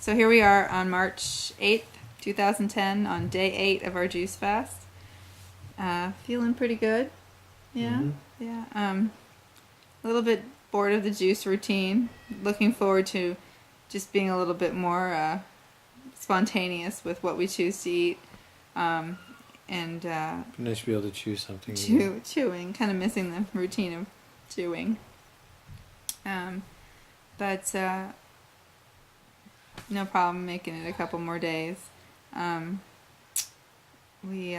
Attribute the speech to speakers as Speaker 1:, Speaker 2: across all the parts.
Speaker 1: So here we are on March 8th, 2010, on day 8 of our juice fast. Feeling pretty good. Yeah, yeah. A little bit bored of the juice routine. Looking forward to just being a little bit more spontaneous with what we choose to eat. And
Speaker 2: nice to be able to chew something.
Speaker 1: chewing, kind of missing the routine of chewing. But no problem making it a couple more days. We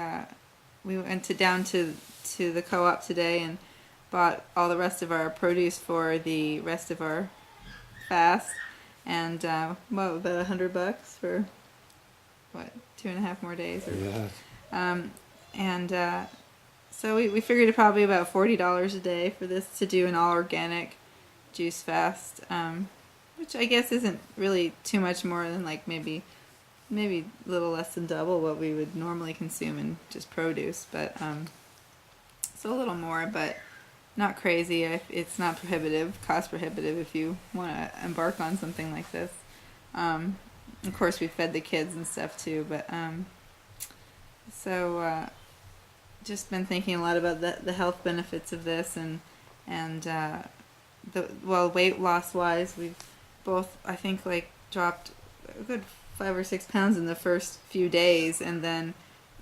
Speaker 1: went down to the co-op today and bought all the rest of our produce for the rest of our fast, and about $100 for 2.5 more days.
Speaker 2: Yeah.
Speaker 1: So we figured it probably about $40 a day for this, to do an all organic juice fast, which I guess isn't really too much more than like maybe a little less than double what we would normally consume in just produce, but it's a little more, but not crazy. It's not cost prohibitive if you want to embark on something like this. Of course, we fed the kids and stuff too, but just been thinking a lot about the health benefits of this, and weight loss wise, we've both, I think, like dropped a good 5 or 6 pounds in the first few days, and then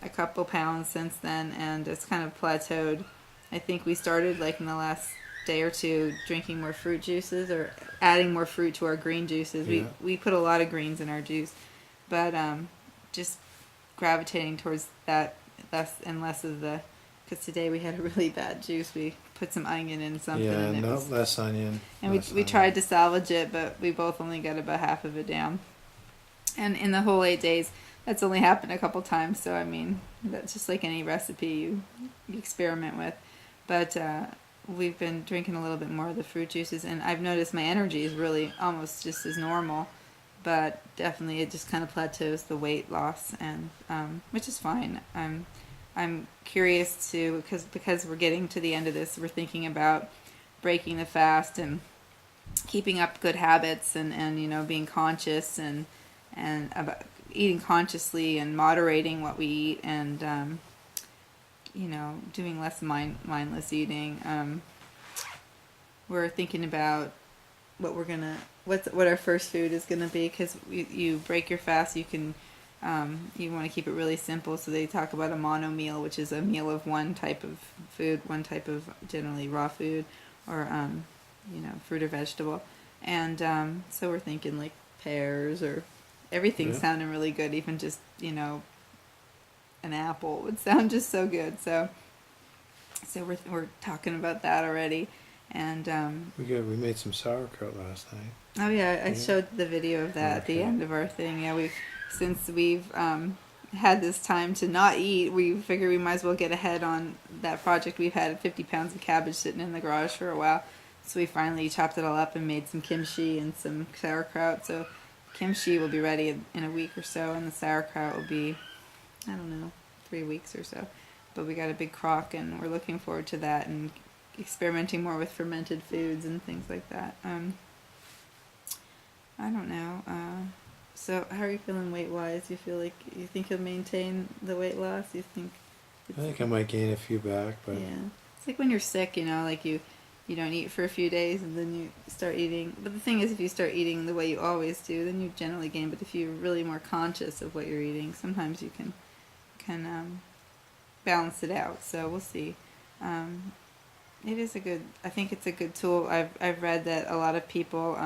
Speaker 1: a couple pounds since then, and it's kind of plateaued. I think we started like in the last day or two drinking more fruit juices, or adding more fruit to our green juices.
Speaker 2: Yeah.
Speaker 1: We put a lot of greens in our juice, but just gravitating towards that less and less of the, because today we had a really bad juice. We put some onion in something.
Speaker 2: Yeah,
Speaker 1: and
Speaker 2: less onion.
Speaker 1: And we tried to salvage it, but we both only got about half of it down. And in the whole 8 days, that's only happened a couple times. So I mean, that's just like any recipe you experiment with. But we've been drinking a little bit more of the fruit juices, and I've noticed my energy is really almost just as normal. But definitely, it just kind of plateaus the weight loss, and which is fine. I'm curious to, because we're getting to the end of this, we're thinking about breaking the fast and keeping up good habits, and being conscious and about eating consciously and moderating what we eat, and doing less mindless eating. We're thinking about what our first food is gonna be, because you break your fast, you can you want to keep it really simple, so they talk about a mono meal, which is a meal of one type of food, one type of generally raw food, or fruit or vegetable, and so we're thinking like pears, or everything's sounding really good, even just an apple would sound just so good. So we're talking about that already, and
Speaker 2: we made some sauerkraut last night.
Speaker 1: Oh yeah, I showed the video of that at the end of our thing. Yeah, since we've had this time to not eat, we figured we might as well get ahead on that project. We've had 50 pounds of cabbage sitting in the garage for a while, so we finally chopped it all up and made some kimchi and some sauerkraut. So kimchi will be ready in a week or so, and the sauerkraut will be, I don't know, 3 weeks or so. But we got a big crock, and we're looking forward to that, and experimenting more with fermented foods and things like that. I don't know. So how are you feeling weight-wise? You think you'll maintain the weight loss? You think?
Speaker 2: I think I might gain a few back, but
Speaker 1: yeah, it's like when you're sick, like you don't eat for a few days, and then you start eating. But the thing is, if you start eating the way you always do, then you generally gain. But if you're really more conscious of what you're eating, sometimes you can balance it out. So we'll see. I think it's a good tool. I've read that a lot of people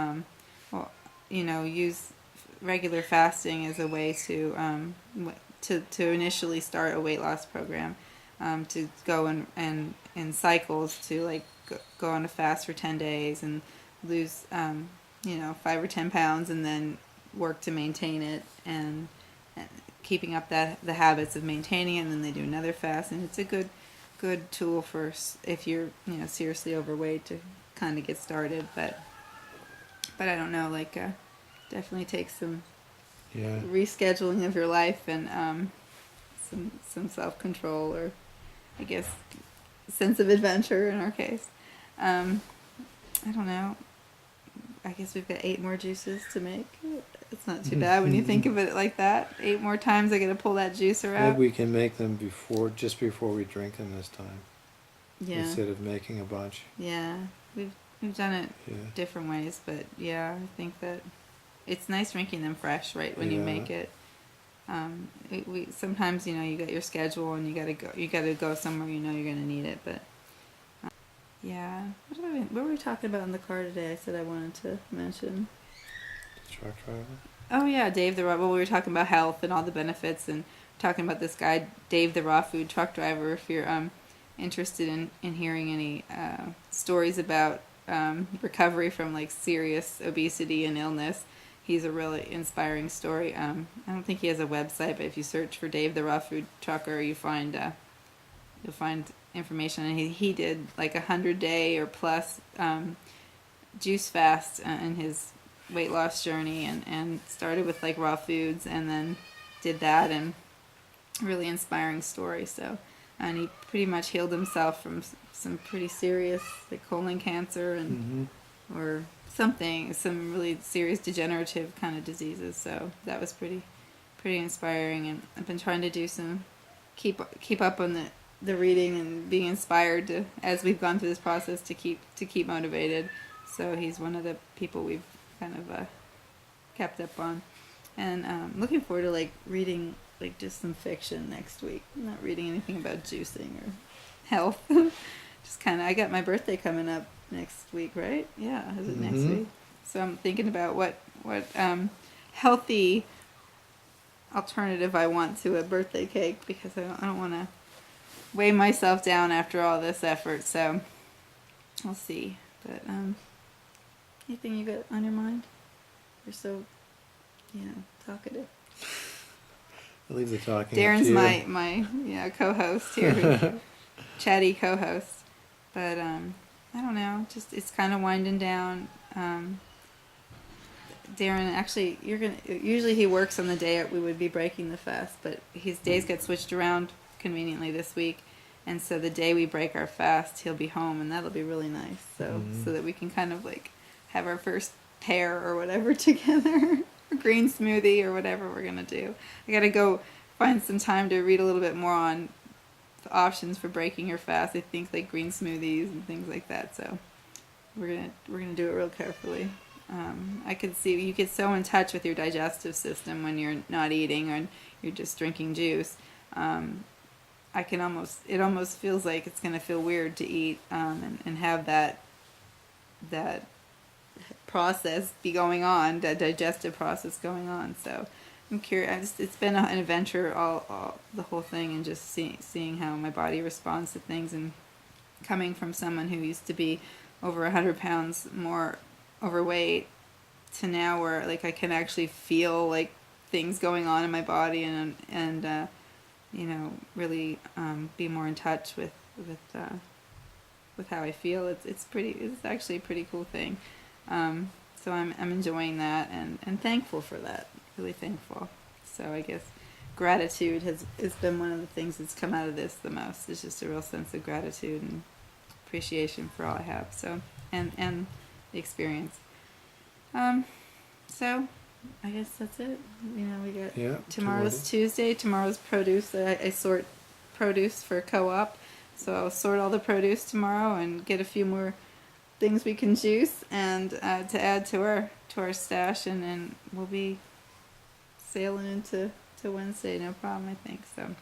Speaker 1: use regular fasting as a way to initially start a weight loss program, to go in cycles, to like go on a fast for 10 days and lose 5 or 10 pounds, and then work to maintain it, and keeping up the habits of maintaining it, and then they do another fast, and it's a good tool for if you're seriously overweight, to kind of get started. But I don't know, definitely takes some rescheduling of your life, and some self-control, or I guess sense of adventure in our case. I don't know. I guess we've got 8 more juices to make. It's not too bad when you think of it like that. 8 more times I gotta pull that juicer out.
Speaker 2: Maybe we can make them just before we drink them this time,
Speaker 1: Yeah.
Speaker 2: instead of making a bunch.
Speaker 1: Yeah. We've done it
Speaker 2: Yeah.
Speaker 1: different ways, but yeah, I think that it's nice drinking them fresh right when you
Speaker 2: Yeah.
Speaker 1: make it. We sometimes, you know, you got your schedule and you gotta go somewhere you know you're gonna need it, but yeah. What were we talking about in the car today? I said I wanted to mention.
Speaker 2: Truck driver.
Speaker 1: Oh yeah, Dave the Raw. Well, we were talking about health and all the benefits, and talking about this guy, Dave the Raw Food Truck Driver. If you're interested in hearing any stories about recovery from like serious obesity and illness, he's a really inspiring story. I don't think he has a website, but if you search for Dave the Raw Food Trucker, you'll find information. And he did like 100-day or plus juice fast in his weight loss journey, and started with like raw foods and then did that, and really inspiring story. So, and he pretty much healed himself from some pretty serious like colon cancer and or some really serious degenerative kind of diseases. So that was pretty inspiring, and I've been trying to do some keep up on the reading and being inspired to, as we've gone through this process, to keep motivated. So he's one of the people we've kind of kept up on, and looking forward to like reading like just some fiction next week. I'm not reading anything about juicing or health. Just kind of, I got my birthday coming up next week, right? Yeah, is it next week? So I'm thinking about what healthy alternative I want to a birthday cake, because I don't want to weigh myself down after all this effort. So I'll see. But anything you got on your mind? You're so, talkative.
Speaker 2: I'll leave the talking.
Speaker 1: Darren's
Speaker 2: up to you.
Speaker 1: my co-host here, chatty co-host. But I don't know. Just it's kind of winding down. Darren, actually, usually he works on the day we would be breaking the fast, but his days get switched around conveniently this week, and so the day we break our fast, he'll be home, and that'll be really nice. So that we can kind of like have our first pear or whatever together, or green smoothie or whatever we're gonna do. I gotta go find some time to read a little bit more on the options for breaking your fast. I think like green smoothies and things like that. So we're gonna do it real carefully. I could see you get so in touch with your digestive system when you're not eating and you're just drinking juice. It almost feels like it's going to feel weird to eat and have that process be going on, that digestive process going on. So I'm curious. It's been an adventure, all the whole thing, and just seeing how my body responds to things, and coming from someone who used to be over 100 pounds more overweight to now where like I can actually feel like things going on in my body, and really be more in touch with how I feel. It's actually a pretty cool thing. So I'm enjoying that and thankful for that. Really thankful. So I guess gratitude has been one of the things that's come out of this the most. It's just a real sense of gratitude and appreciation for all I have. So and the experience. So I guess that's it. We got tomorrow's Tuesday. Tomorrow's produce. I sort produce for co-op, so I'll sort all the produce tomorrow and get a few more things we can juice and to add to our stash, and then we'll be sailing into Wednesday, no problem, I think. So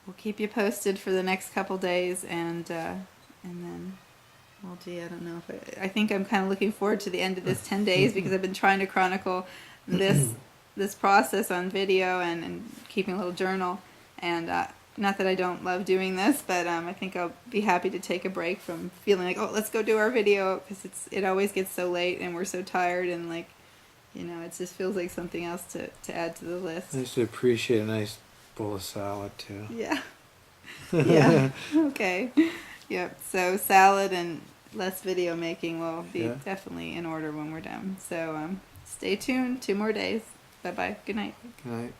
Speaker 1: we'll keep you posted for the next couple days, and then. Well, gee, I don't know if I think I'm kind of looking forward to the end of this 10 days, because I've been trying to chronicle this process on video and keeping a little journal. And not that I don't love doing this, but I think I'll be happy to take a break from feeling like, oh, let's go do our video, because it always gets so late and we're so tired, and like, it just feels like something else to add to the list.
Speaker 2: Nice to appreciate a nice bowl of salad too.
Speaker 1: Yeah. Yeah. Okay. Yep. So salad and less video making will be definitely in order when we're done. So stay tuned. 2 more days. Bye-bye. Good night.
Speaker 2: Good night.